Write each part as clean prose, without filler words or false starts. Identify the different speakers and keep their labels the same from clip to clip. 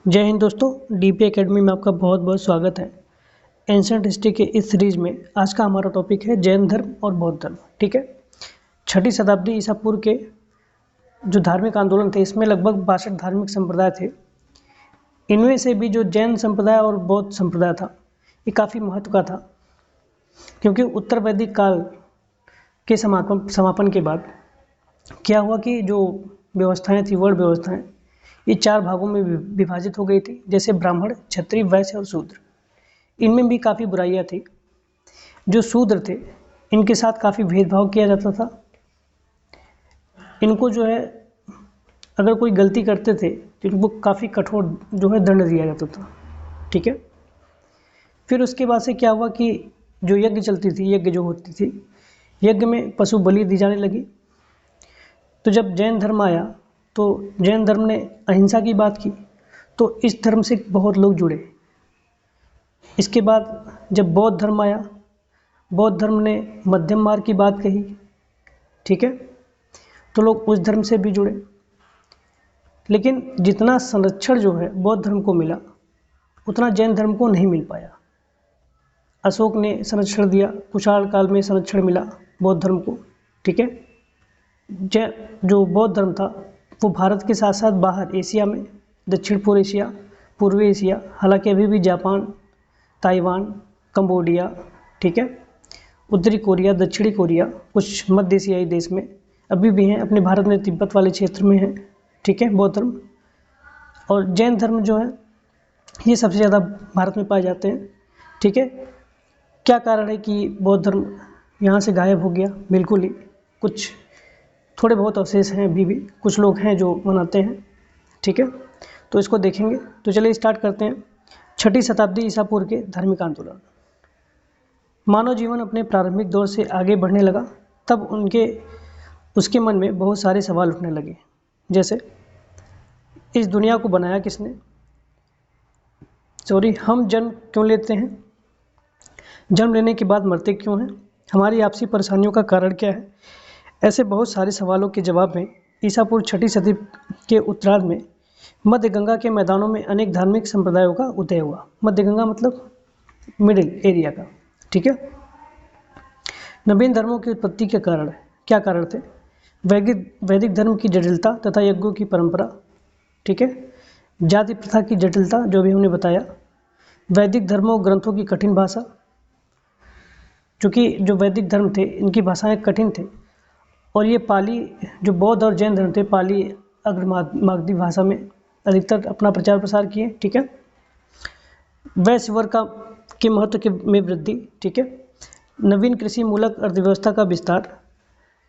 Speaker 1: जय हिंद दोस्तों, DP academy में आपका बहुत बहुत स्वागत है। एंशिएंट हिस्ट्री के इस सीरीज में आज का हमारा टॉपिक है जैन धर्म और बौद्ध धर्म। ठीक है, 6ठी शताब्दी ईसा पूर्व के जो धार्मिक आंदोलन थे, इसमें लगभग 62 धार्मिक संप्रदाय थे। इनमें से भी जो जैन संप्रदाय और बौद्ध संप्रदाय था, ये काफ़ी महत्व का था, क्योंकि उत्तर वैदिक काल के समापन के बाद क्या हुआ कि जो व्यवस्थाएं थी, वर्ण व्यवस्थाएं, ये 4 भागों में विभाजित हो गई थी, जैसे ब्राह्मण, क्षत्रिय, वैश्य और शूद्र। इनमें भी काफ़ी बुराइयां थी। जो शूद्र थे, इनके साथ काफ़ी भेदभाव किया जाता था। इनको जो है, अगर कोई गलती करते थे तो इनको काफ़ी कठोर जो है दंड दिया जाता था। ठीक है, फिर उसके बाद से क्या हुआ कि जो यज्ञ चलती थी, यज्ञ जो होती थी, यज्ञ में पशु बलि दी जाने लगी। तो जब जैन धर्म आया तो जैन धर्म ने अहिंसा की बात की, तो इस धर्म से बहुत लोग जुड़े। इसके बाद जब बौद्ध धर्म आया, बौद्ध धर्म ने मध्यम मार्ग की बात कही। ठीक है, तो लोग उस धर्म से भी जुड़े। लेकिन जितना संरक्षण जो है बौद्ध धर्म को मिला, उतना जैन धर्म को नहीं मिल पाया। अशोक ने संरक्षण दिया, कुषाण काल में संरक्षण मिला बौद्ध धर्म को। ठीक है, जो बौद्ध धर्म था वो भारत के साथ साथ बाहर एशिया में, दक्षिण पूर्व एशिया, पूर्वी एशिया, हालांकि अभी भी जापान, ताइवान, कंबोडिया, ठीक है, उत्तरी कोरिया, दक्षिणी कोरिया, कुछ मध्य एशियाई देश में अभी भी हैं, अपने भारत में तिब्बत वाले क्षेत्र में हैं। ठीक है, बौद्ध धर्म और जैन धर्म जो है ये सबसे ज़्यादा भारत में पाए जाते हैं। ठीक है, क्या कारण है कि बौद्ध धर्म यहाँ से गायब हो गया? बिल्कुल ही, कुछ थोड़े बहुत अवशेष हैं, अभी भी कुछ लोग हैं जो मनाते हैं। ठीक है, तो इसको देखेंगे। तो चलिए स्टार्ट करते हैं। 6ठी शताब्दी ईसा पूर्व के धार्मिक आंदोलन। मानव जीवन अपने प्रारंभिक दौर से आगे बढ़ने लगा, तब उसके मन में बहुत सारे सवाल उठने लगे, जैसे इस दुनिया को बनाया किसने? हम जन्म क्यों लेते हैं? जन्म लेने के बाद मरते क्यों हैं? हमारी आपसी परेशानियों का कारण क्या है? ऐसे बहुत सारे सवालों के जवाब में ईसा पूर्व 6ठी सदी के उत्तरार्ध में मध्य गंगा के मैदानों में अनेक धार्मिक संप्रदायों का उदय हुआ। मध्य गंगा मतलब मिडिल एरिया का। ठीक है, नवीन धर्मों की उत्पत्ति के कारण क्या कारण थे? वैदिक धर्म की जटिलता तथा यज्ञों की परंपरा। ठीक है, जाति प्रथा की जटिलता, जो भी हमने बताया। वैदिक धर्मों ग्रंथों की कठिन भाषा, चूँकि जो वैदिक धर्म थे इनकी भाषाएं कठिन थे, और ये पाली, जो बौद्ध और जैन धर्म थे, पाली अग्रमागधी भाषा में अधिकतर अपना प्रचार प्रसार किए। ठीक है, वैश्य वर्ग के महत्व में वृद्धि। ठीक है, नवीन कृषि मूलक अर्थव्यवस्था का विस्तार,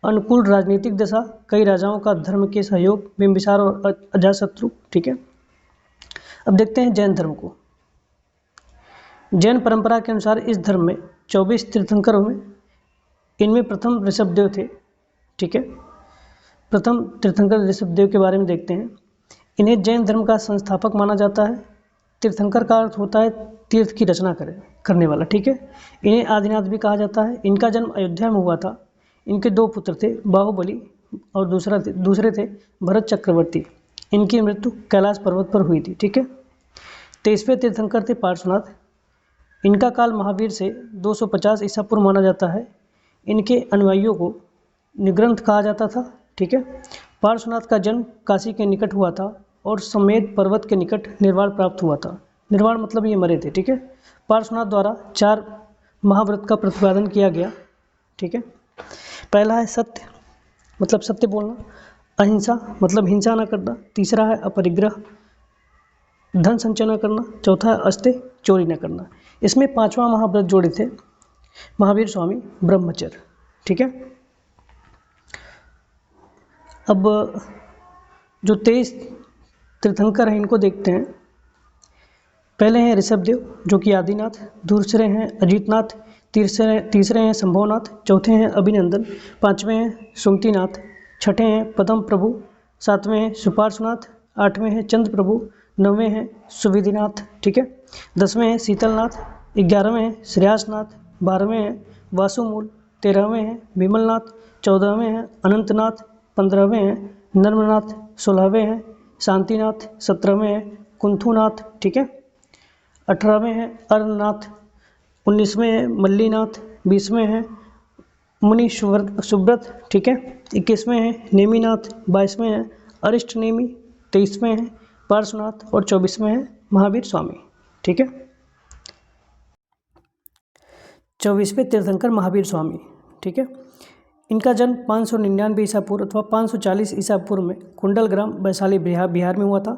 Speaker 1: अनुकूल राजनीतिक दशा, कई राजाओं का धर्म के सहयोग, बिंबिसार और अजातशत्रु। ठीक है, अब देखते हैं जैन धर्म को। जैन परंपरा के अनुसार इस धर्म में 24 तीर्थंकरों में, इनमें प्रथम ऋषभदेव थे। ठीक है, प्रथम तीर्थंकर ऋषभदेव के बारे में देखते हैं। इन्हें जैन धर्म का संस्थापक माना जाता है। तीर्थंकर का अर्थ होता है तीर्थ की रचना करने वाला। ठीक है, इन्हें आदिनाथ भी कहा जाता है। इनका जन्म अयोध्या में हुआ था। इनके 2 पुत्र थे, बाहुबली और दूसरे थे भरत चक्रवर्ती। इनकी मृत्यु कैलाश पर्वत पर हुई थी। ठीक है, 23वें तीर्थंकर थे पार्श्वनाथ। इनका काल महावीर से 250 ईसा पूर्व माना जाता है। इनके अनुयायियों को निग्रंथ कहा जाता था। ठीक है, पार्श्वनाथ का जन्म काशी के निकट हुआ था और समेत पर्वत के निकट निर्वाण प्राप्त हुआ था। निर्वाण मतलब ये मरे थे। ठीक है, पार्श्वनाथ द्वारा 4 महाव्रत का प्रतिपादन किया गया। ठीक है, पहला है सत्य, मतलब सत्य बोलना। अहिंसा मतलब हिंसा न करना। तीसरा है अपरिग्रह, धन संचय न करना। चौथा है अस्तेय, चोरी न करना। इसमें 5वां महाव्रत जोड़े थे महावीर स्वामी ब्रह्मचर्य। ठीक है, अब जो 23 तीर्थंकर हैं इनको देखते हैं। पहले हैं ऋषभदेव, जो कि आदिनाथ। दूसरे हैं अजितनाथ। तीसरे हैं संभवनाथ। चौथे हैं अभिनंदन। 5वें हैं सुमतिनाथ। 6ठे हैं पद्म प्रभु। 7वें हैं सुपार्श्वनाथ। 8वें हैं चंद्र प्रभु। 9वें हैं सुविधिनाथ। ठीक है, 10वें हैं शीतलनाथ। 11वें हैं श्रेयासनाथ। 12वें हैं वासुमूल। 13वें हैं विमलनाथ। 14वें हैं अनंतनाथ। 15वें हैं नर्मनाथ। 16वें हैं शांतिनाथ। 17वें हैं कुंथुनाथ, ठीक है। 18वें हैं अरनाथ, 19वें हैं मल्लीनाथ, 20वें हैं मुनि सुब्रत, ठीक है। 21वें हैं नेमिनाथ, 22वें हैं अरिष्ट नेमी, 23वें हैं पार्श्वनाथ और 24वें हैं महावीर स्वामी, ठीक है। 24वें तीर्थंकर महावीर स्वामी, ठीक है। इनका जन्म 599 ईसा पूर्व अथवा 540 ईसा पूर्व में कुंडल ग्राम वैशाली बिहार में हुआ था।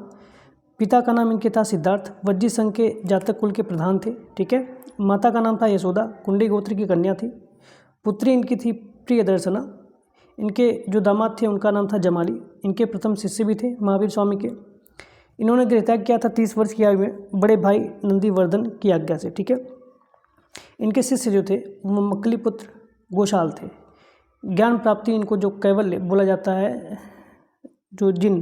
Speaker 1: पिता का नाम इनके था सिद्धार्थ, वज्जी संघ के जातक कुल के प्रधान थे, ठीक है। माता का नाम था यशोदा, कुंडी गोत्र की कन्या थी। पुत्री इनकी थी प्रियदर्शना। इनके जो दामाद थे उनका नाम था जमाली। इनके प्रथम शिष्य भी थे महावीर स्वामी के। इन्होंने गृहत्याग किया था 30 वर्ष की आयु में बड़े भाई नंदीवर्धन की आज्ञा से, ठीक है। इनके शिष्य जो थे वो मक्कलीपुत्र गोशाल थे। ज्ञान प्राप्ति इनको जो कैवल्य बोला जाता है, जो जिन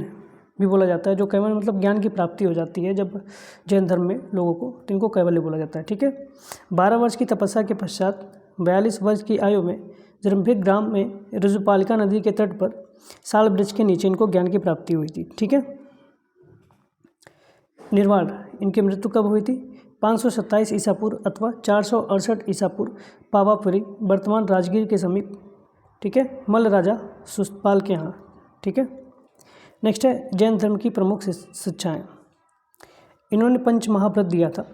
Speaker 1: भी बोला जाता है, जो कैवल्य मतलब ज्ञान की प्राप्ति हो जाती है जब जैन धर्म में लोगों को, तो इनको कैवल्य बोला जाता है, ठीक है। 12 वर्ष की तपस्या के पश्चात 42 वर्ष की आयु में जरम्भिक ग्राम में ऋजुपालिका नदी के तट पर साल वृक्ष के नीचे इनको ज्ञान की प्राप्ति हुई थी, ठीक है। निर्वाण इनकी मृत्यु कब हुई थी? 527 ईसा पूर्व अथवा 468 ईसा पूर्व पावापुरी वर्तमान राजगीर के समीप, ठीक है, मल्ल राजा सुस्तपाल के यहाँ, ठीक है। नेक्स्ट है जैन धर्म की प्रमुख शिक्षाएँ। इन्होंने पंच महाव्रत दिया था,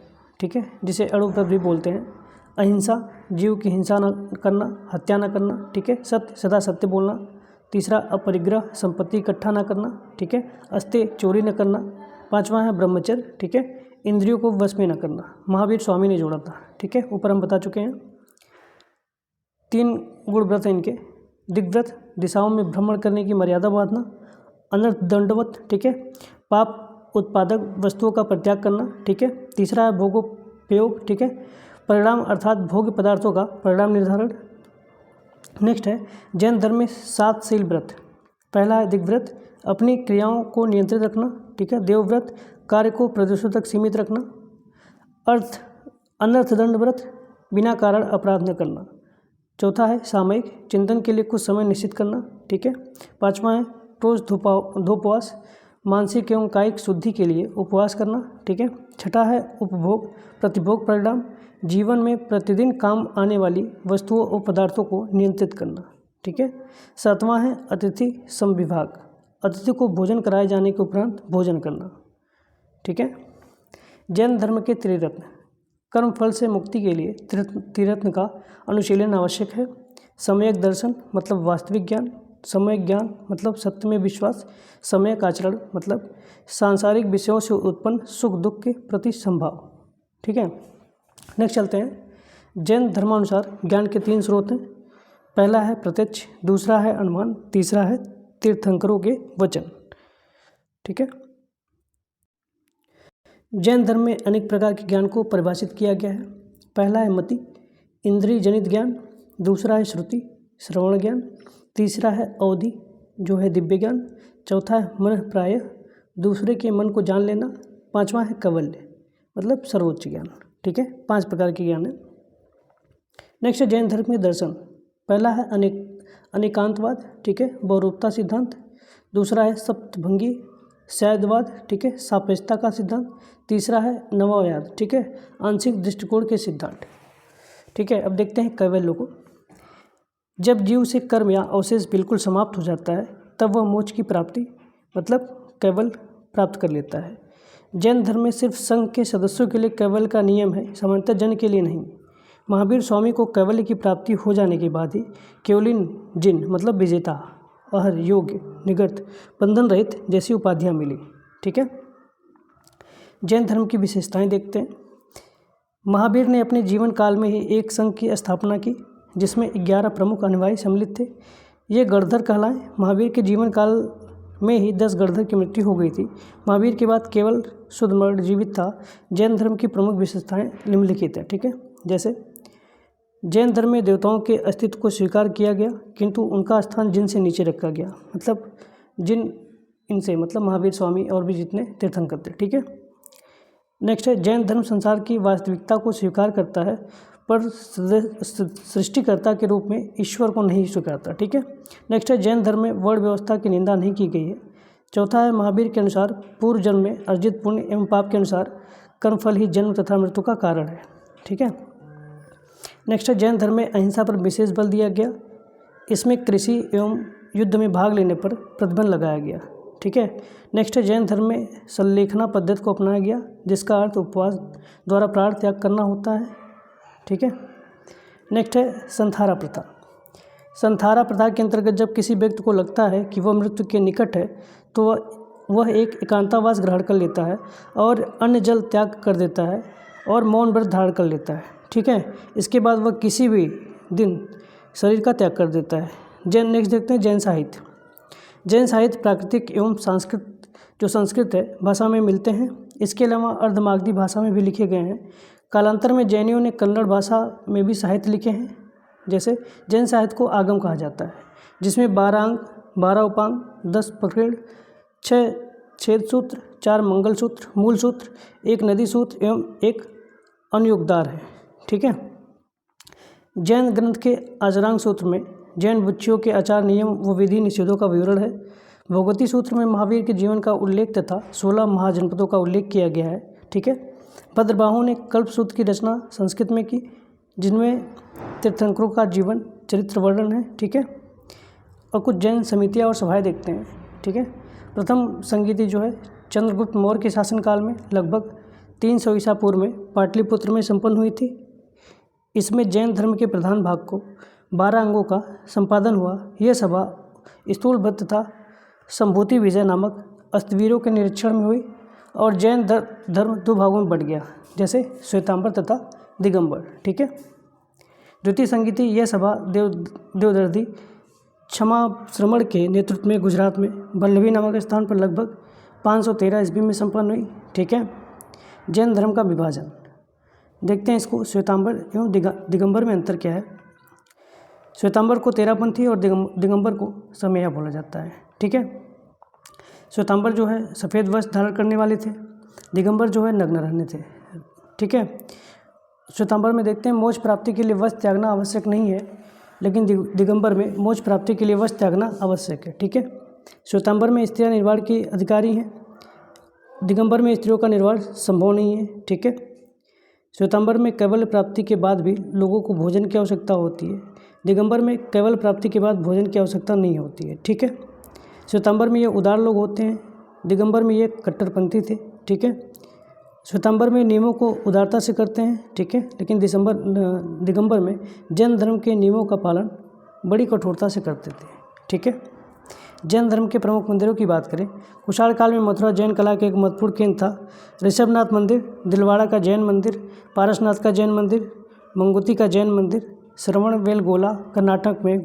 Speaker 1: ठीक है, जिसे अणुव्रत भी बोलते हैं। अहिंसा, जीव की हिंसा न करना, हत्या न करना, ठीक है। सत्य, सदा सत्य बोलना। तीसरा अपरिग्रह, संपत्ति इकट्ठा न करना, ठीक है। अस्त्य, चोरी न करना। 5वां है ब्रह्मचर्य, ठीक है। इंद्रियों को वश में न करना। महावीर स्वामी ने जोड़ा था, ठीक है, ऊपर हम बता चुके हैं। 3 गुण व्रत हैं इनके। दिग्व्रत, दिशाओं में भ्रमण करने की मर्यादा बांधना। अनर्थ दंडवत, ठीक है, पाप उत्पादक वस्तुओं का परित्याग करना, ठीक है। तीसरा है भोगोपयोग, ठीक है, परिणाम अर्थात भोग्य पदार्थों का परिणाम निर्धारण। नेक्स्ट है जैन धर्म में 7 शील व्रत। पहला है दिग्व्रत, अपनी क्रियाओं को नियंत्रित रखना, ठीक है। देवव्रत, कार्य को प्रदोषों तक सीमित रखना। अनर्थदंड व्रत, बिना कारण अपराध न करना। चौथा है सामयिक, चिंतन के लिए कुछ समय निश्चित करना, ठीक है। 5वां है रोज धूपवास, मानसिक एवं कायिक शुद्धि के लिए उपवास करना, ठीक है। छठा है उपभोग प्रतिभोग परिणाम, जीवन में प्रतिदिन काम आने वाली वस्तुओं और पदार्थों को नियंत्रित करना, ठीक है। 7वां है अतिथि समविभाग, अतिथि को भोजन कराए जाने के उपरांत भोजन करना, ठीक है। जैन धर्म के त्रिरत्न। कर्म फल से मुक्ति के लिए त्रिरत्न का अनुशीलन आवश्यक है। सम्यक दर्शन मतलब वास्तविक ज्ञान, सम्यक ज्ञान मतलब सत्य में विश्वास, सम्यक आचरण मतलब सांसारिक विषयों से उत्पन्न सुख दुख के प्रति संभाव, ठीक है। नेक्स्ट चलते हैं। जैन धर्मानुसार ज्ञान के 3 स्रोत हैं। पहला है प्रत्यक्ष, दूसरा है अनुमान, तीसरा है तीर्थंकरों के वचन, ठीक है। जैन धर्म में अनेक प्रकार के ज्ञान को परिभाषित किया गया है। पहला है मति, इंद्रिय जनित ज्ञान। दूसरा है श्रुति, श्रवण ज्ञान। तीसरा है अवधि, जो है दिव्य ज्ञान। चौथा है मन प्राय, दूसरे के मन को जान लेना। 5वां है कवल्य, मतलब सर्वोच्च ज्ञान, ठीक है। 5 प्रकार के ज्ञान है। नेक्स्ट है जैन धर्म में दर्शन। पहला है अनेकांतवाद, ठीक है, बहुरूपता सिद्धांत। दूसरा है सप्तभंगी शायदवाद, ठीक है, सापेक्षता का सिद्धांत। तीसरा है नववाद, ठीक है, आंशिक दृष्टिकोण के सिद्धांत, ठीक है। अब देखते हैं कैवल्य को। जब जीव से कर्म या अवशेष बिल्कुल समाप्त हो जाता है तब वह मोक्ष की प्राप्ति मतलब कैवल्य प्राप्त कर लेता है। जैन धर्म में सिर्फ संघ के सदस्यों के लिए कैवल्य का नियम है, सामान्यतः जन के लिए नहीं। महावीर स्वामी को कैवल्य की प्राप्ति हो जाने के बाद ही केवलिन जिन मतलब विजेता, अहर, योग्य, निगर्त, बंधन रहित जैसी उपाधियाँ मिली, ठीक है। जैन धर्म की विशेषताएं देखते हैं। महावीर ने अपने जीवन काल में ही एक संघ की स्थापना की जिसमें 11 प्रमुख अनुयायी सम्मिलित थे। ये गणधर कहलाए। महावीर के जीवन काल में ही 10 गणधर की मृत्यु हो गई थी। महावीर के बाद केवल शुद्धमर्ण जीवित था। जैन धर्म की प्रमुख विशेषताएं निम्नलिखित हैं, ठीक है। जैसे जैन धर्म में देवताओं के अस्तित्व को स्वीकार किया गया किंतु उनका स्थान जिन से नीचे रखा गया, मतलब जिन इनसे मतलब महावीर स्वामी और भी जितने तीर्थंकर थे, ठीक है। नेक्स्ट है जैन धर्म संसार की वास्तविकता को स्वीकार करता है पर सृष्टिकर्ता के रूप में ईश्वर को नहीं स्वीकारता, ठीक है। नेक्स्ट है जैन धर्म में वर्ण व्यवस्था की निंदा नहीं की गई है। चौथा है महावीर के अनुसार पूर्व जन्म में अर्जित पुण्य एवं पाप के अनुसार कर्मफल ही जन्म तथा मृत्यु का कारण है। ठीक है। नेक्स्ट है जैन धर्म में अहिंसा पर विशेष बल दिया गया। इसमें कृषि एवं युद्ध में भाग लेने पर प्रतिबंध लगाया गया। ठीक है। नेक्स्ट है जैन धर्म में संलेखना पद्धति को अपनाया गया, जिसका अर्थ उपवास द्वारा प्राण त्याग करना होता है। ठीक है। नेक्स्ट है संथारा प्रथा। संथारा प्रथा के अंतर्गत जब किसी व्यक्ति को लगता है कि वह मृत्यु के निकट है तो वह एक एकांतावास ग्रहण कर लेता है और अन्न जल त्याग कर देता है और मौन व्रत धारण कर लेता है। ठीक है। इसके बाद वह किसी भी दिन शरीर का त्याग कर देता है। नेक्स्ट देखते हैं जैन साहित्य। जैन साहित्य प्राकृतिक एवं संस्कृत है भाषा में मिलते हैं। इसके अलावा अर्धमागधी भाषा में भी लिखे गए हैं। कालांतर में जैनियों ने कन्नड़ भाषा में भी साहित्य लिखे हैं। जैसे जैन साहित्य को आगम कहा जाता है, जिसमें 12 अंग, 12 उपांग, 10 प्रकीर्ण, 6 छेद सूत्र, 4 मंगल सूत्र, मूल सूत्र, 1 नदी सूत्र एवं 1 अनुयोगदार है। ठीक है। जैन ग्रंथ के आचरांग सूत्र में जैन बुच्चियों के आचार नियम व विधि निषेधों का विवरण है। भगवती सूत्र में महावीर के जीवन का उल्लेख तथा 16 महाजनपदों का उल्लेख किया गया है। ठीक है। भद्रबाहु ने कल्प सूत्र की रचना संस्कृत में की, जिनमें तीर्थंकरों का जीवन चरित्र वर्णन है। ठीक है। और कुछ जैन समितियाँ और सभाएँ देखते हैं। ठीक है। प्रथम संगीति जो है चंद्रगुप्त मौर्य के शासनकाल में लगभग 300 ईसा पूर्व में पाटलिपुत्र में संपन्न हुई थी। इसमें जैन धर्म के प्रधान भाग को 12 अंगों का संपादन हुआ। यह सभा स्थूलभद्र तथा संभूति विजय नामक अस्तवीरों के निरीक्षण में हुई और जैन धर्म 2 भागों में बट गया, जैसे श्वेतांबर तथा दिगंबर। ठीक है। द्वितीय संगीति यह सभा देवदर्दी क्षमा श्रमण के नेतृत्व में गुजरात में वल्लभी नामक स्थान पर लगभग 513 ईस्वी में संपन्न हुई। ठीक है। जैन धर्म का विभाजन देखते हैं इसको। श्वेतांबर एवं दिगंबर में अंतर क्या है। श्वेतांबर को तेरापंथी और दिगंबर को समैया बोला जाता है। ठीक है। श्वेतांबर जो है सफ़ेद वस्त्र धारण करने वाले थे, दिगंबर जो है नग्न रहने थे। ठीक है। श्वेतांबर में देखते हैं मोक्ष प्राप्ति के लिए वस्त्र त्यागना आवश्यक नहीं है, लेकिन दिगंबर में मोक्ष प्राप्ति के लिए वस्त्र त्यागना आवश्यक है। ठीक है। श्वेतांबर में स्त्रियां निर्वाण की अधिकारी हैं, दिगंबर में स्त्रियों का निर्वाण संभव नहीं है। ठीक है। श्वेतांबर में कैवल्य प्राप्ति के बाद भी लोगों को भोजन की आवश्यकता होती है, दिगंबर में कैवल्य प्राप्ति के बाद भोजन की आवश्यकता नहीं होती है। ठीक है। श्वेतांबर में ये उदार लोग होते हैं, दिगंबर में ये कट्टरपंथी थे। ठीक है। श्वेतांबर में नियमों को उदारता से करते हैं। ठीक है। लेकिन दिगंबर में जैन धर्म के नियमों का पालन बड़ी कठोरता से करते थे। ठीक है। जैन धर्म के प्रमुख मंदिरों की बात करें, कुषाण काल में मथुरा जैन कला का एक महत्वपूर्ण केंद्र था। ऋषभनाथ मंदिर, दिलवाड़ा का जैन मंदिर, पारसनाथ का जैन मंदिर, मंगुती का जैन मंदिर, श्रवणबेलगोला कर्नाटक में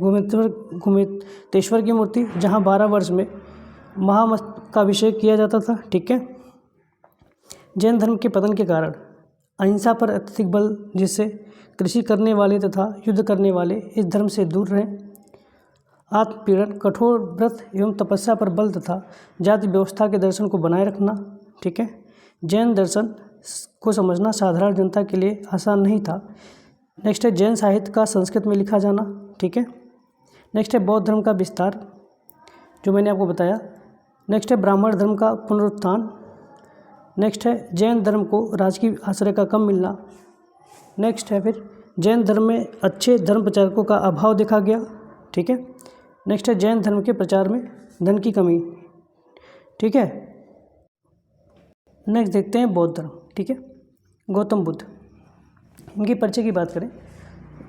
Speaker 1: घुमेतेश्वर की मूर्ति, जहां 12 वर्ष में महामस्तक का अभिषेक किया जाता था। ठीक है। जैन धर्म के पतन के कारण अहिंसा पर अत्यधिक बल, जिससे कृषि करने वाले तथा युद्ध करने वाले इस धर्म से दूर रहे। आत्मपीड़न, कठोर व्रत एवं तपस्या पर बल तथा जाति व्यवस्था के दर्शन को बनाए रखना। ठीक है। जैन दर्शन को समझना साधारण जनता के लिए आसान नहीं था। नेक्स्ट है जैन साहित्य का संस्कृत में लिखा जाना। ठीक है। नेक्स्ट है बौद्ध धर्म का विस्तार, जो मैंने आपको बताया। नेक्स्ट है ब्राह्मण धर्म का पुनरुत्थान। नेक्स्ट है जैन धर्म को राजकीय आश्रय का कम मिलना। नेक्स्ट है फिर जैन धर्म में अच्छे धर्म प्रचारकों का अभाव देखा गया। ठीक है। नेक्स्ट है जैन धर्म के प्रचार में धन की कमी। ठीक है। नेक्स्ट देखते हैं बौद्ध धर्म। ठीक है। गौतम बुद्ध, इनके परिचय की बात करें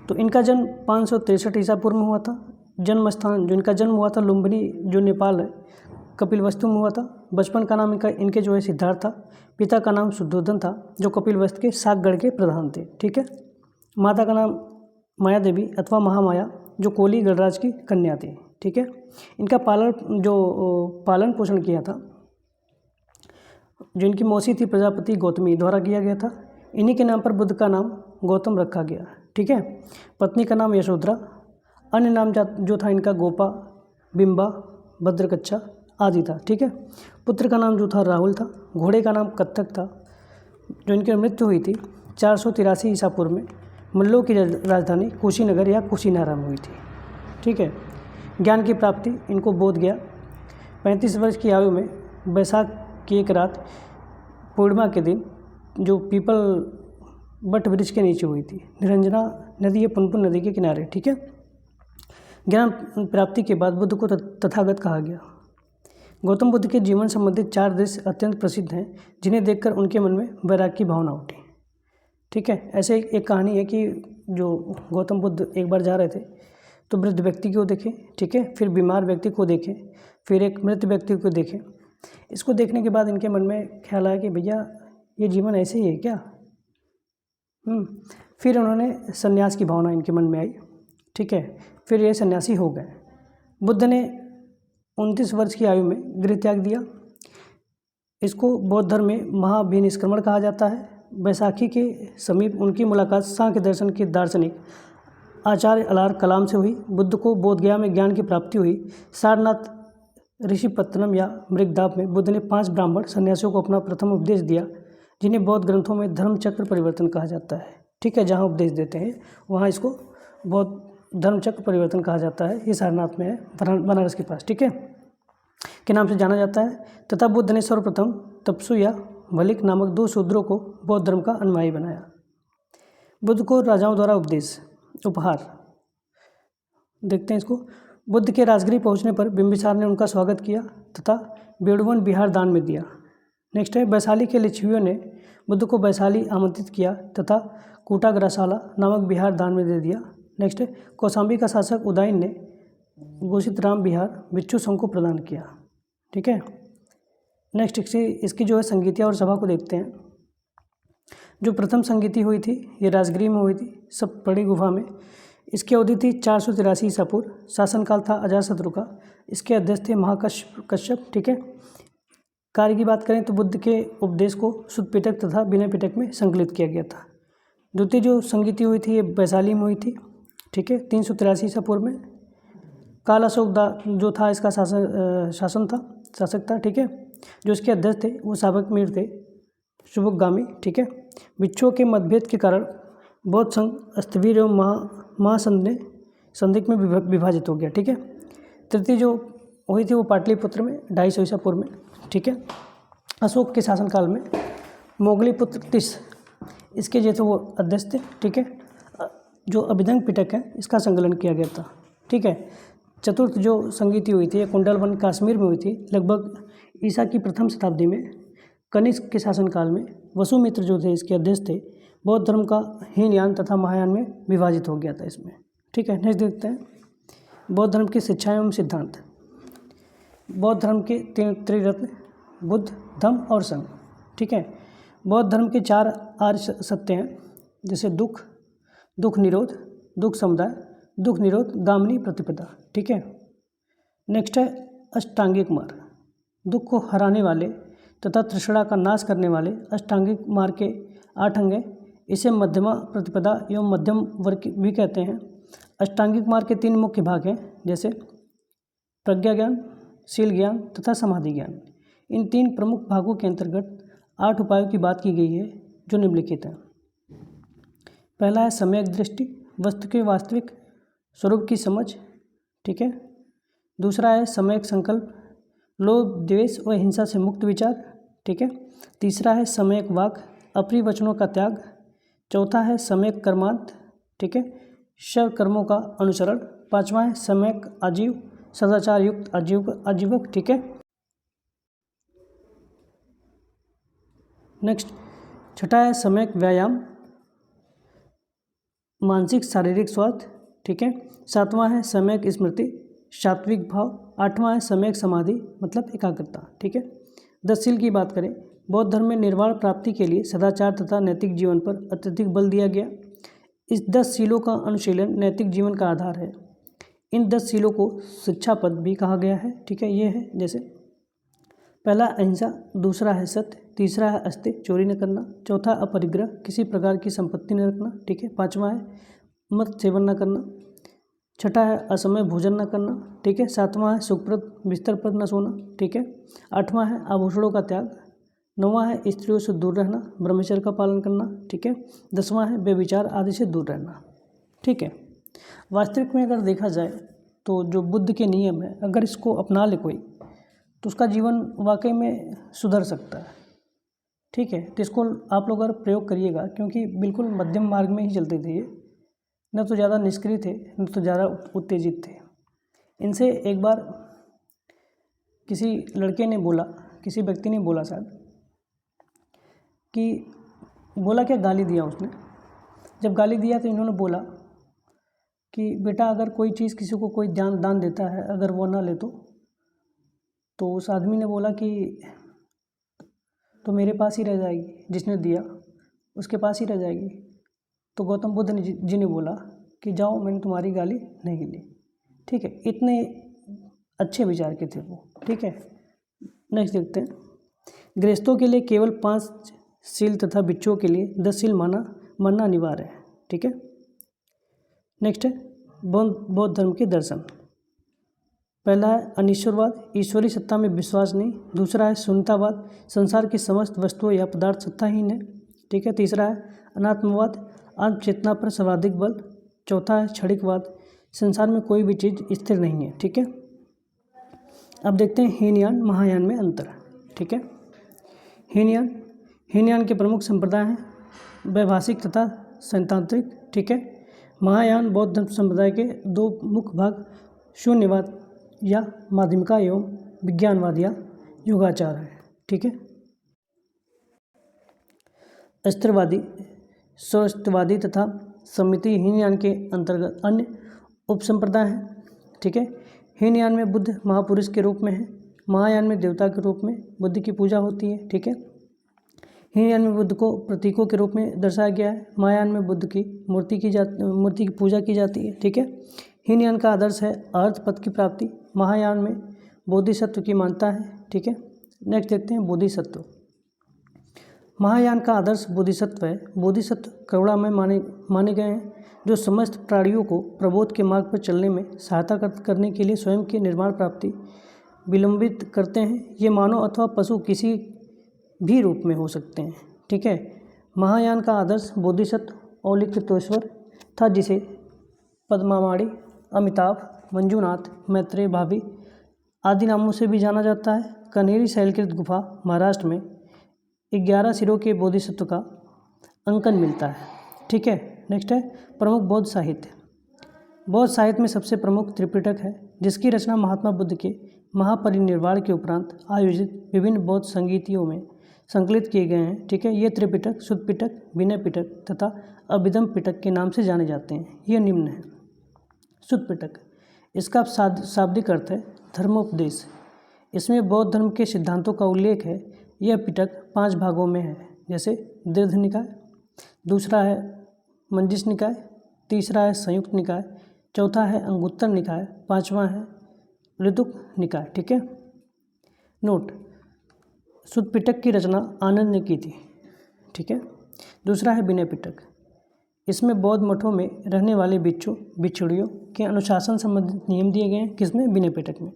Speaker 1: तो इनका जन्म 563 ईसा पूर्व में हुआ था। जन्म स्थान जो इनका जन्म हुआ था लुम्बिनी, जो नेपाल है, कपिलवस्तु में हुआ था। बचपन का नाम इनके जो है सिद्धार्थ था। पिता का नाम शुद्धोधन था, जो कपिलवस्तु के सागगढ़ के प्रधान थे। ठीक है। माता का नाम माया देवी अथवा महामाया, जो कोली गणराज की कन्या थी। ठीक है। इनका पालन पोषण किया था, जो इनकी मौसी थी प्रजापति गौतमी द्वारा किया गया था। इन्हीं के नाम पर बुद्ध का नाम गौतम रखा गया। ठीक है। पत्नी का नाम यशोधरा, अन्य नाम जो था इनका गोपा, बिंबा, भद्रकच्छा आदि था। ठीक है। पुत्र का नाम जो था राहुल था। घोड़े का नाम कत्थक था। जो इनकी मृत्यु हुई थी 483 ईसा पूर्व में मल्लों की राजधानी कुशीनगर या कुशीनारा में हुई थी। ठीक है। ज्ञान की प्राप्ति इनको बोध गया। 35 वर्ष की आयु में बैसाख की एक रात पूर्णिमा के दिन जो पीपल बट वृक्ष के नीचे हुई थी। निरंजना नदी है पुनपुन नदी के किनारे, ठीक है। ज्ञान प्राप्ति के बाद बुद्ध को तथागत कहा गया। गौतम बुद्ध के जीवन संबंधित 4 दृश्य अत्यंत प्रसिद्ध हैं, जिन्हें देखकर उनके मन में वैराग्य की भावना उठी, ठीक है। ऐसे एक कहानी है कि जो गौतम बुद्ध एक बार जा रहे थे तो वृद्ध व्यक्ति को देखे, ठीक है, फिर बीमार व्यक्ति को देखे, फिर एक मृत व्यक्ति को देखे। इसको देखने के बाद इनके मन में ख्याल आया कि भैया ये जीवन ऐसे ही है क्या। फिर उन्होंने सन्यास की भावना इनके मन में आई, ठीक है। फिर ये सन्यासी हो गए। बुद्ध ने 29 वर्ष की आयु में गृह त्याग दिया। इसको बौद्ध धर्म में महाभिनिष्क्रमण कहा जाता है। बैसाखी के समीप उनकी मुलाकात सांख्य दर्शन के दार्शनिक आचार्य अलार कलाम से हुई। बुद्ध को बोधगया में ज्ञान की प्राप्ति हुई। सारनाथ ऋषिपत्तनम या मृगदाप में बुद्ध ने 5 ब्राह्मण सन्यासियों को अपना प्रथम उपदेश दिया, जिन्हें बौद्ध ग्रंथों में धर्मचक्र परिवर्तन कहा जाता है, ठीक है। जहाँ उपदेश देते हैं वहाँ इसको बौद्ध धर्मचक्र परिवर्तन कहा जाता है। ये सारनाथ में है, बनारस के पास, ठीक है, के नाम से जाना जाता है। तथा बुद्ध ने सर्वप्रथम तपसु या वलिक नामक 2 शूद्रों को बौद्ध धर्म का अनुयायी बनाया। बुद्ध को राजाओं द्वारा उपहार देखते हैं इसको। बुद्ध के राजगृह पहुंचने पर बिंबिसार ने उनका स्वागत किया तथा बेड़ुवन बिहार दान में दिया। नेक्स्ट है वैशाली के लिच्छवियों ने बुद्ध को वैशाली आमंत्रित किया तथा कूटाग्रशाला नामक बिहार दान में दे दिया। नेक्स्ट है कौशाम्बी का शासक उदयन ने घोषित राम बिहार बिच्छू संघ को प्रदान किया, ठीक है। नेक्स्ट इसकी जो है संगीतिया और सभा को देखते हैं। जो प्रथम संगीति हुई थी ये राजगृह में हुई थी, सब बड़ी गुफा में। इसकी अवधि थी 483 ईसा पूर्व। शासनकाल था अजातशत्रु का। इसके अध्यक्ष थे महाकश्यप, ठीक है। कार्य की बात करें तो बुद्ध के उपदेश को शुद्ध पिटक तथा विनय पिटक में संकलित किया गया था। द्वितीय जो संगीति हुई थी ये वैशाली में हुई थी, ठीक है, 383 ईसा पूर्व में। काल अशोक जो था इसका शासक था, ठीक है। जो इसके अध्यक्ष थे वो साबक मीर थे, शुभगामी, ठीक है। बिच्छुओं के मतभेद के कारण बौद्ध संघ अस्तवीर एवं महासंधिक में विभाजित हो गया, ठीक है। तृतीय जो हुई थी वो पाटलिपुत्र में 250 ईसा पूर्व में, ठीक है। अशोक के शासनकाल में मोगली पुत्र तिस इसके जैसे वो अध्यक्ष थे, ठीक है। जो अभिधंग पिटक है इसका संकलन किया गया था, ठीक है। चतुर्थ जो संगीति हुई थी कुंडलवन कश्मीर में हुई थी। लगभग ईसा की प्रथम शताब्दी में कनिष्क के शासनकाल में वसुमित्र जो थे इसके अध्यक्ष थे। बौद्ध धर्म का हीनयान तथा महायान में विभाजित हो गया था इसमें, ठीक है। नेक्स्ट देखते हैं बौद्ध धर्म की शिक्षा एवं सिद्धांत। बौद्ध धर्म के 3 त्रिरत्न बुद्ध, धम्म और संघ, ठीक है। बौद्ध धर्म के 4 आर्य सत्य हैं, जैसे दुख निरोध, दुख समुदाय, दुख निरोध, गामिनी प्रतिपदा, ठीक है। नेक्स्ट है अष्टांगिक मार्ग। दुख को हराने वाले तथा तृष्णा का नाश करने वाले अष्टांगिक मार्ग के 8 अंग हैं। इसे मध्यमा प्रतिपदा एवं मध्यम वर्ग भी कहते हैं। अष्टांगिक मार्ग के 3 मुख्य भाग हैं, जैसे प्रज्ञा ज्ञान, शील ज्ञान तथा समाधि ज्ञान। इन 3 प्रमुख भागों के अंतर्गत 8 उपायों की बात की गई है जो निम्नलिखित हैं। पहला है सम्यक दृष्टि, वस्तु के वास्तविक स्वरूप की समझ, ठीक है। दूसरा है सम्यक संकल्प, लोभ, द्वेष और हिंसा से मुक्त विचार, ठीक है। तीसरा है सम्यक वाक, अप्रिय वचनों का त्याग। चौथा है सम्यक कर्मांत, ठीक है, सर्व कर्मों का अनुसरण। 5वां है सम्यक आजीव, सदाचार युक्त आजीवक, ठीक है। नेक्स्ट 6ठा है सम्यक व्यायाम, मानसिक शारीरिक स्वास्थ्य, ठीक है। 7वां है सम्यक स्मृति, सात्विक भाव। 8वां है सम्यक समाधि मतलब एकाग्रता, ठीक है। 10 शील की बात करें, बौद्ध धर्म में निर्वाण प्राप्ति के लिए सदाचार तथा नैतिक जीवन पर अत्यधिक बल दिया गया। इस 10 शीलों का अनुशीलन नैतिक जीवन का आधार है। इन 10 शीलों को शिक्षापद भी कहा गया है, ठीक है। ये है जैसे पहला अहिंसा, दूसरा है सत्य, तीसरा है अस्त्य, चोरी न करना। चौथा अपरिग्रह, किसी प्रकार की संपत्ति न रखना, ठीक है। 5वां है मद सेवन न करना। 6ठा है असमय भोजन न करना, ठीक है। 7वां है सुखप्रद बिस्तर पर न सोना, ठीक है। 8वां है आभूषणों का त्याग। 9वां है स्त्रियों से दूर रहना, ब्रह्मचर्य का पालन करना, ठीक है। 10वां है व्यभिचार आदि से दूर रहना, ठीक है। वास्तविक में अगर देखा जाए तो जो बुद्ध के नियम है अगर इसको अपना ले कोई तो उसका जीवन वाकई में सुधर सकता है। ठीक है, तो इसको आप लोग अगर प्रयोग करिएगा, क्योंकि बिल्कुल मध्यम मार्ग में ही चलते थे ये, न तो ज़्यादा निष्क्रिय थे न तो ज़्यादा उत्तेजित थे। इनसे एक बार किसी लड़के ने बोला, किसी व्यक्ति ने बोला शायद, कि बोला क्या, गाली दिया उसने। जब गाली दिया तो इन्होंने बोला कि बेटा अगर कोई चीज़ किसी को कोई दान देता है, अगर वो ना ले तो उस आदमी ने बोला कि तो मेरे पास ही रह जाएगी, जिसने दिया उसके पास ही रह जाएगी। तो गौतम बुद्ध जी ने बोला कि जाओ, मैंने तुम्हारी गाली नहीं ली। ठीक है, इतने अच्छे विचार के थे वो। ठीक है, नेक्स्ट देखते हैं। गृहस्थों के लिए केवल 5 शील तथा बिच्छुओं के लिए 10 शील मानना अनिवार्य है। ठीक है, नेक्स्ट है बौद्ध धर्म के दर्शन। पहला है अनिश्वरवाद, ईश्वरी सत्ता में विश्वास नहीं। दूसरा है शून्यतावाद, संसार की समस्त वस्तुओं या पदार्थ सत्ताहीन है। ठीक है, तीसरा है अनात्मवाद, आत्म चेतना पर सर्वाधिक बल। चौथा है क्षणिकवाद, संसार में कोई भी चीज़ स्थिर नहीं है। ठीक है, अब देखते हैं हीनयान महायान में अंतर। ठीक है, हीनयान के प्रमुख संप्रदाय हैं वैभाषिक तथा सैद्धांतिक। ठीक है, महायान बौद्ध धर्म संप्रदाय के 2 मुख्य भाग शून्यवाद या माध्यमिका एवं विज्ञानवाद या योगाचार है। ठीक है, अस्थिरवादी, स्वस्तिवादी तथा समिति हीनयान के अंतर्गत अन्य उपसंप्रदाय हैं। ठीक है, हीनयान में बुद्ध महापुरुष के रूप में है, महायान में देवता के रूप में बुद्ध की पूजा होती है। ठीक है, हीनयान में बुद्ध को प्रतीकों के रूप में दर्शाया गया है, महायान में बुद्ध की मूर्ति की पूजा की जाती है। ठीक है, हीनयान का आदर्श है अर्थ पद की प्राप्ति, महायान में बोधिसत्व की मान्यता है। ठीक है, नेक्स्ट देखते हैं बोधिसत्व। महायान का आदर्श बोधिसत्व है। बोधिसत्व करुणामय माने गए हैं, जो समस्त प्राणियों को प्रबोध के मार्ग पर चलने में सहायता करने के लिए स्वयं के निर्माण प्राप्ति विलंबित करते हैं। ये मानव अथवा पशु किसी भी रूप में हो सकते हैं। ठीक है, महायान का आदर्श बोधिसत्व औलिकत्वेश्वर था, जिसे पद्मावाणी, अमिताभ, मंजुनाथ, मैत्रेय, भाभी आदि नामों से भी जाना जाता है। कनेरी शैलकृत गुफा महाराष्ट्र में 11 सिरों के बोधिसत्व का अंकन मिलता है। ठीक है, नेक्स्ट है प्रमुख बौद्ध साहित्य। बौद्ध साहित्य में सबसे प्रमुख त्रिपिटक है, जिसकी रचना महात्मा बुद्ध के महापरिनिर्वाण के उपरांत आयोजित विभिन्न बौद्ध संगीतियों में संकलित किए गए हैं। ठीक है, ये त्रिपिटक शुद्ध पिटक, विनय पिटक तथा अभिधम पिटक के नाम से जाने जाते हैं। ये निम्न है। शुद्ध पिटक, इसका शाब्दिक अर्थ है धर्मोपदेश। इसमें बौद्ध धर्म के सिद्धांतों का उल्लेख है। यह पिटक 5 भागों में है, जैसे दीर्घ निकाय, दूसरा है मंजिष्ठ निकाय, तीसरा है संयुक्त निकाय, चौथा है अंगुत्तर निकाय, 5वां है ऋतुक निकाय। ठीक है, नोट, शुद्ध पिटक की रचना आनंद ने की थी। ठीक है, दूसरा है विनय पिटक। इसमें बौद्ध मठों में रहने वाले भिक्षुणियों के अनुशासन संबंधित नियम दिए गए हैं। किसमें? विनय पिटक में।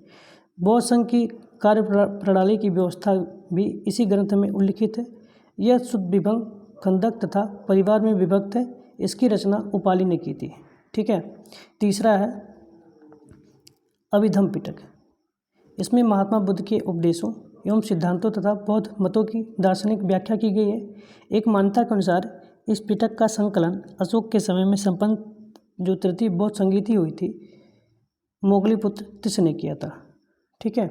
Speaker 1: बौद्ध संघ की कार्य प्रणाली की व्यवस्था भी इसी ग्रंथ में उल्लिखित है। यह शुद्ध विभंग, खंडक तथा परिवार में विभक्त है। इसकी रचना उपाली ने की थी। ठीक है, तीसरा है अभिधम पिटक। इसमें महात्मा बुद्ध के उपदेशों एवं सिद्धांतों तथा बौद्ध मतों की दार्शनिक व्याख्या की गई है। एक मान्यता के अनुसार इस पिटक का संकलन अशोक के समय में संपन्न जो तृतीय बौद्ध संगीति हुई थी, मोगलीपुत्र तिस ने किया था। ठीक है,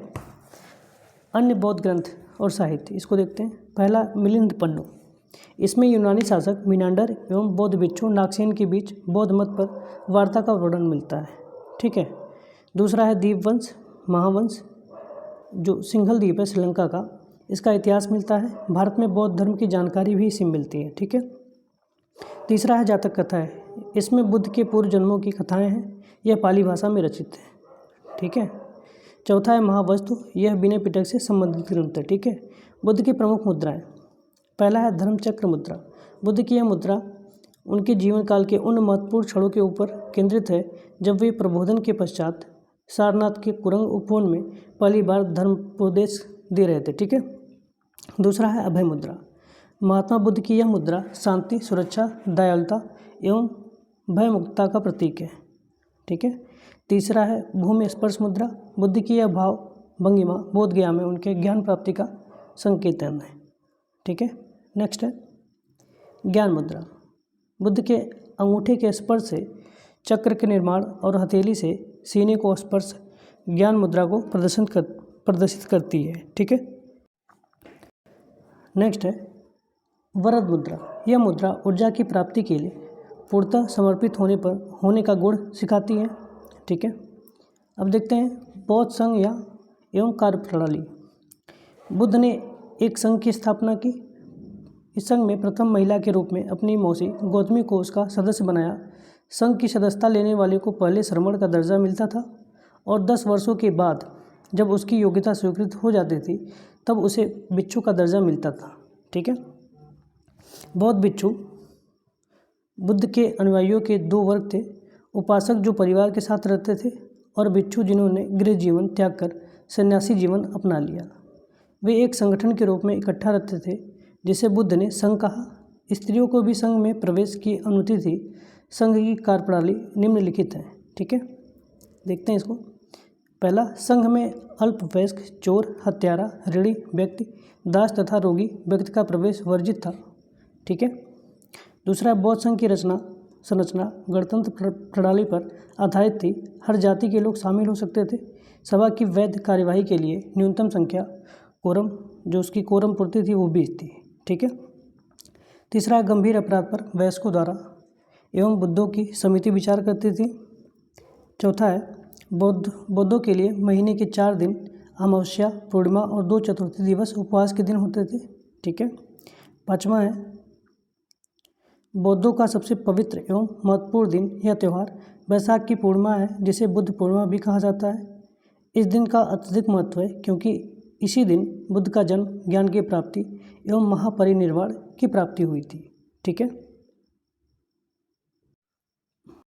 Speaker 1: अन्य बौद्ध ग्रंथ और साहित्य, इसको देखते हैं। पहला मिलिंद पन्नु। इसमें यूनानी शासक मिनांडर एवं बौद्ध भिक्षु नागसेन के बीच बौद्ध मत पर वार्ता का वर्णन मिलता है। ठीक है, दूसरा है दीपवंश महावंश, जो सिंघल द्वीप है श्रीलंका का, इसका इतिहास मिलता है। भारत में बौद्ध धर्म की जानकारी भी इसी मिलती है। ठीक है, तीसरा है जातक कथाएँ। इसमें बुद्ध के पूर्व जन्मों की कथाएँ हैं। यह पाली भाषा में रचित है। ठीक है, चौथा है महावस्तु। यह विनय पिटक से संबंधित ग्रंथ है। ठीक है, बुद्ध की प्रमुख मुद्राएं। पहला है धर्मचक्र मुद्रा। बुद्ध की यह मुद्रा उनके जीवन काल के उन महत्वपूर्ण क्षणों के ऊपर केंद्रित है जब वे प्रबोधन के पश्चात सारनाथ के कुरंग उपवन में पहली बार धर्मोपदेश दे रहे थे। ठीक है, दूसरा है अभय मुद्रा। महात्मा बुद्ध की यह मुद्रा शांति, सुरक्षा, दयालुता एवं भयमुक्तता का प्रतीक है। ठीक है, तीसरा है भूमि स्पर्श मुद्रा। बुद्ध की यह भाव भंगिमा बोध गया में उनके ज्ञान प्राप्ति का संकेतन है। ठीक है, नेक्स्ट है ज्ञान मुद्रा। बुद्ध के अंगूठे के स्पर्श से चक्र के निर्माण और हथेली से सीने को स्पर्श ज्ञान मुद्रा को प्रदर्शित करती है। ठीक है, नेक्स्ट है वरद मुद्रा। यह मुद्रा ऊर्जा की प्राप्ति के लिए पूर्णतः समर्पित होने का गुण सिखाती है। ठीक है, अब देखते हैं बौद्ध संघ या एवं कार्य प्रणाली। बुद्ध ने एक संघ की स्थापना की। इस संघ में प्रथम महिला के रूप में अपनी मौसी गौतमी को उसका सदस्य बनाया। संघ की सदस्यता लेने वाले को पहले श्रमण का दर्जा मिलता था और 10 वर्षों के बाद जब उसकी योग्यता स्वीकृत हो जाती थी तब उसे भिक्षु का दर्जा मिलता था। ठीक है, बौद्ध भिक्षु बुद्ध के अनुयायियों के 2 वर्ग थे, उपासक जो परिवार के साथ रहते थे और भिक्षु जिन्होंने गृह जीवन त्याग कर सन्यासी जीवन अपना लिया। वे एक संगठन के रूप में इकट्ठा रहते थे जिसे बुद्ध ने संघ कहा। स्त्रियों को भी संघ में प्रवेश की अनुमति थी। संघ की कार्यप्रणाली निम्नलिखित है। ठीक है, देखते हैं इसको। पहला, संघ में अल्पवयस्क, चोर, हत्यारा, ऋणी व्यक्ति, दास तथा रोगी व्यक्ति का प्रवेश वर्जित था। ठीक है, दूसरा, बौद्ध संघ की संरचना गणतंत्र प्रणाली पर आधारित थी। हर जाति के लोग शामिल हो सकते थे। सभा की वैध कार्यवाही के लिए न्यूनतम संख्या कोरम, जो उसकी कोरम पूर्ति थी वो 20 थी। ठीक है, तीसरा, गंभीर अपराध पर वयस्कों द्वारा एवं बुद्धों की समिति विचार करती थी। चौथा है बौद्धों के लिए महीने के 4 दिन अमावस्या, पूर्णिमा और 2 चतुर्थी दिवस उपवास के दिन होते थे। ठीक है, पाँचवा है बौद्धों का सबसे पवित्र एवं महत्वपूर्ण दिन यह त्यौहार बैसाख की पूर्णिमा है, जिसे बुद्ध पूर्णिमा भी कहा जाता है। इस दिन का अत्यधिक महत्व है क्योंकि इसी दिन बुद्ध का जन्म, ज्ञान की प्राप्ति एवं महापरिनिर्वाण की प्राप्ति हुई थी। ठीक है,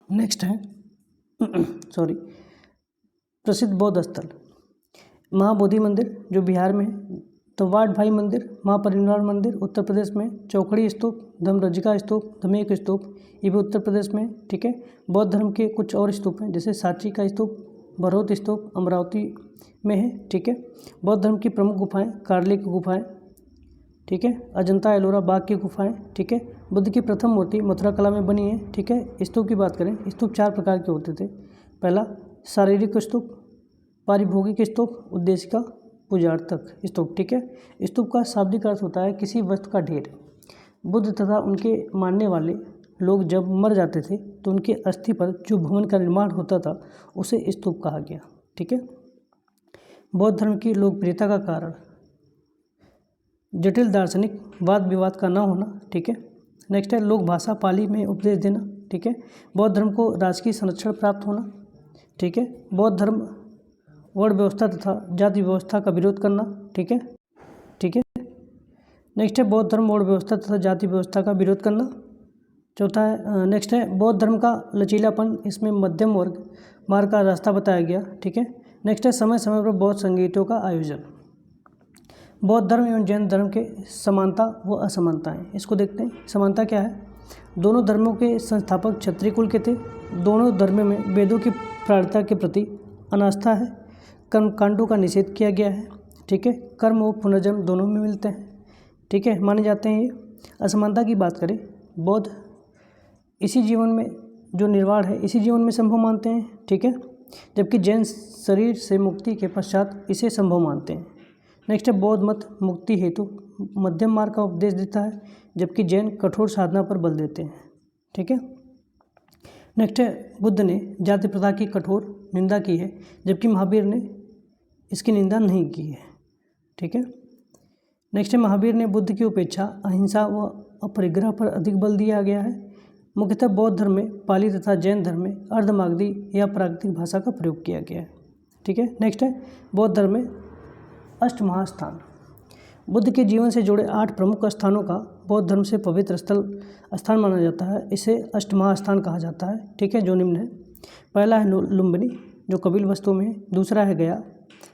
Speaker 1: नेक्स्ट है प्रसिद्ध बौद्ध स्थल महाबोधि मंदिर जो बिहार में है, तो वाट भाई मंदिर, महापरिनिर्वाण मंदिर उत्तर प्रदेश में, चौखड़ी स्तूप, धम्मरजिका स्तूप, धमेक स्तूप ये भी उत्तर प्रदेश में। ठीक है, बौद्ध धर्म के कुछ और स्तूप हैं जैसे सांची का स्तूप, बरौत स्तूप अमरावती में है। ठीक है, बौद्ध धर्म की प्रमुख गुफाएं कार्ले की गुफाएं, ठीक है, अजंता एलोरा बाघ की गुफाएं। ठीक है, बुद्ध की प्रथम मूर्ति मथुरा कला में बनी है। ठीक है, स्तूप की बात करें, स्तूप 4 प्रकार के होते थे। पहला, शारीरिक स्तूप, पारिभोगिक स्तूप, उद्देश्य का, पूजार्थक स्तूप। ठीक है, स्तूप का शाब्दिक अर्थ होता है किसी वस्तु का ढेर। बुद्ध तथा उनके मानने वाले लोग जब मर जाते थे तो उनके अस्थि पर जो भवन का निर्माण होता था उसे स्तूप कहा गया। ठीक है, बौद्ध धर्म की लोकप्रियता का कारण जटिल दार्शनिक वाद विवाद का न होना। ठीक है, नेक्स्ट है लोक भाषा पाली में उपदेश देना। ठीक है, बौद्ध धर्म को राजकीय संरक्षण प्राप्त होना। ठीक है, बौद्ध धर्म वर्ण व्यवस्था तथा जाति व्यवस्था का विरोध करना। ठीक है, नेक्स्ट है बौद्ध धर्म वर्ण व्यवस्था तथा जाति व्यवस्था का विरोध करना। चौथा है नेक्स्ट है बौद्ध धर्म का लचीलापन, इसमें मध्यम वर्ग मार्ग का रास्ता बताया गया। ठीक है, नेक्स्ट है समय समय पर बौद्ध संगीतों का आयोजन। बौद्ध धर्म एवं जैन धर्म के समानता व असमानताएं, इसको देखते हैं। समानता क्या है, दोनों धर्मों के संस्थापक क्षत्रिय कुल के थे। दोनों धर्मों में वेदों की प्रार्थना के प्रति अनास्था है। कर्मकांडों का निषेध किया गया है। ठीक है, कर्म और पुनर्जन्म दोनों में मिलते हैं। ठीक है, माने जाते हैं ये। असमानता की बात करें, बौद्ध इसी जीवन में जो निर्वाण है इसी जीवन में संभव मानते हैं। ठीक है, जबकि जैन शरीर से मुक्ति के पश्चात इसे संभव मानते हैं। नेक्स्ट है बौद्ध मत मुक्ति हेतु मध्यम मार्ग का उपदेश देता है, जबकि जैन कठोर साधना पर बल देते हैं। ठीक है, नेक्स्ट है बुद्ध ने जाति प्रथा की कठोर निंदा की है, जबकि महावीर ने इसकी निंदा नहीं की है। ठीक है, नेक्स्ट है महावीर ने बुद्ध की उपेक्षा, अहिंसा व अपरिग्रह पर अधिक बल दिया गया है। मुख्यतः बौद्ध धर्म में पाली तथा जैन धर्म में अर्धमागधी या प्राकृतिक भाषा का प्रयोग किया गया है। ठीक है, नेक्स्ट है बौद्ध धर्म में अष्ट महास्थान। बुद्ध के जीवन से जुड़े 8 प्रमुख स्थानों का बौद्ध धर्म से पवित्र स्थान माना जाता है। इसे अष्ट महास्थान कहा जाता है। ठीक है, जो निम्न है। पहला है लुम्बिनी जो कपिल वस्तु में है। दूसरा है गया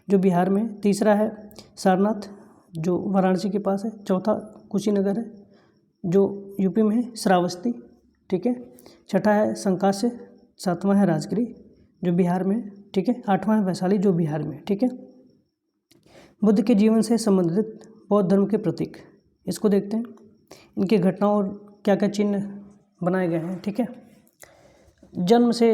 Speaker 1: जो बिहार में है। तीसरा है सारनाथ जो वाराणसी के पास है। चौथा कुशीनगर है जो यूपी में है। श्रावस्ती। ठीक है, छठा है संकास्य। सातवां है राजगिरी जो बिहार में है। ठीक है, आठवां है वैशाली जो बिहार में है। ठीक है, बुद्ध के जीवन से संबंधित बौद्ध धर्म के प्रतीक, इसको देखते हैं। इनकी घटनाओं और क्या क्या चिन्ह बनाए गए हैं, ठीक है। जन्म से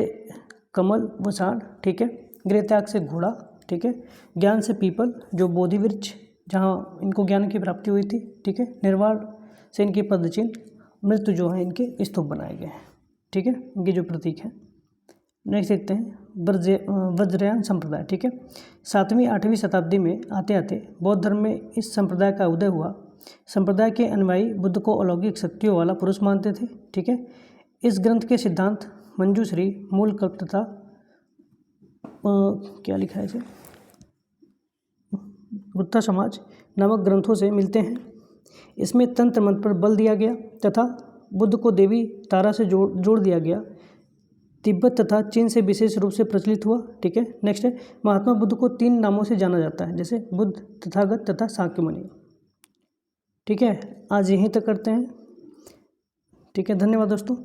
Speaker 1: कमल व सांड, ठीक है। गृह त्याग से घोड़ा, ठीक है। ज्ञान से पीपल जो बोधि वृक्ष जहाँ इनको ज्ञान की प्राप्ति हुई थी, ठीक है। निर्वाण से इनके पद चिन्ह, मृत्यु जो है इनके स्तूप बनाए गए हैं, ठीक है। इनके जो प्रतीक हैं। नेक्स्ट देखते हैं वज्रयान संप्रदाय, ठीक है। 7वीं-8वीं शताब्दी में आते आते बौद्ध धर्म में इस संप्रदाय का उदय हुआ। संप्रदाय के अनुयायी बुद्ध को अलौकिक शक्तियों वाला पुरुष मानते थे, ठीक है। इस ग्रंथ के सिद्धांत मंजूश्री, मूल कल्प तथा क्या लिखा है इसे, गुप्ता समाज नामक ग्रंथों से मिलते हैं। इसमें तंत्र मंत्र पर बल दिया गया तथा बुद्ध को देवी तारा से जोड़ दिया गया। तिब्बत तथा चीन से विशेष रूप से प्रचलित हुआ, ठीक है। नेक्स्ट है, महात्मा बुद्ध को 3 नामों से जाना जाता है, जैसे बुद्ध, तथागत तथा शाक्यमुनि, ठीक है। आज यहीं तक करते हैं, ठीक है। धन्यवाद दोस्तों।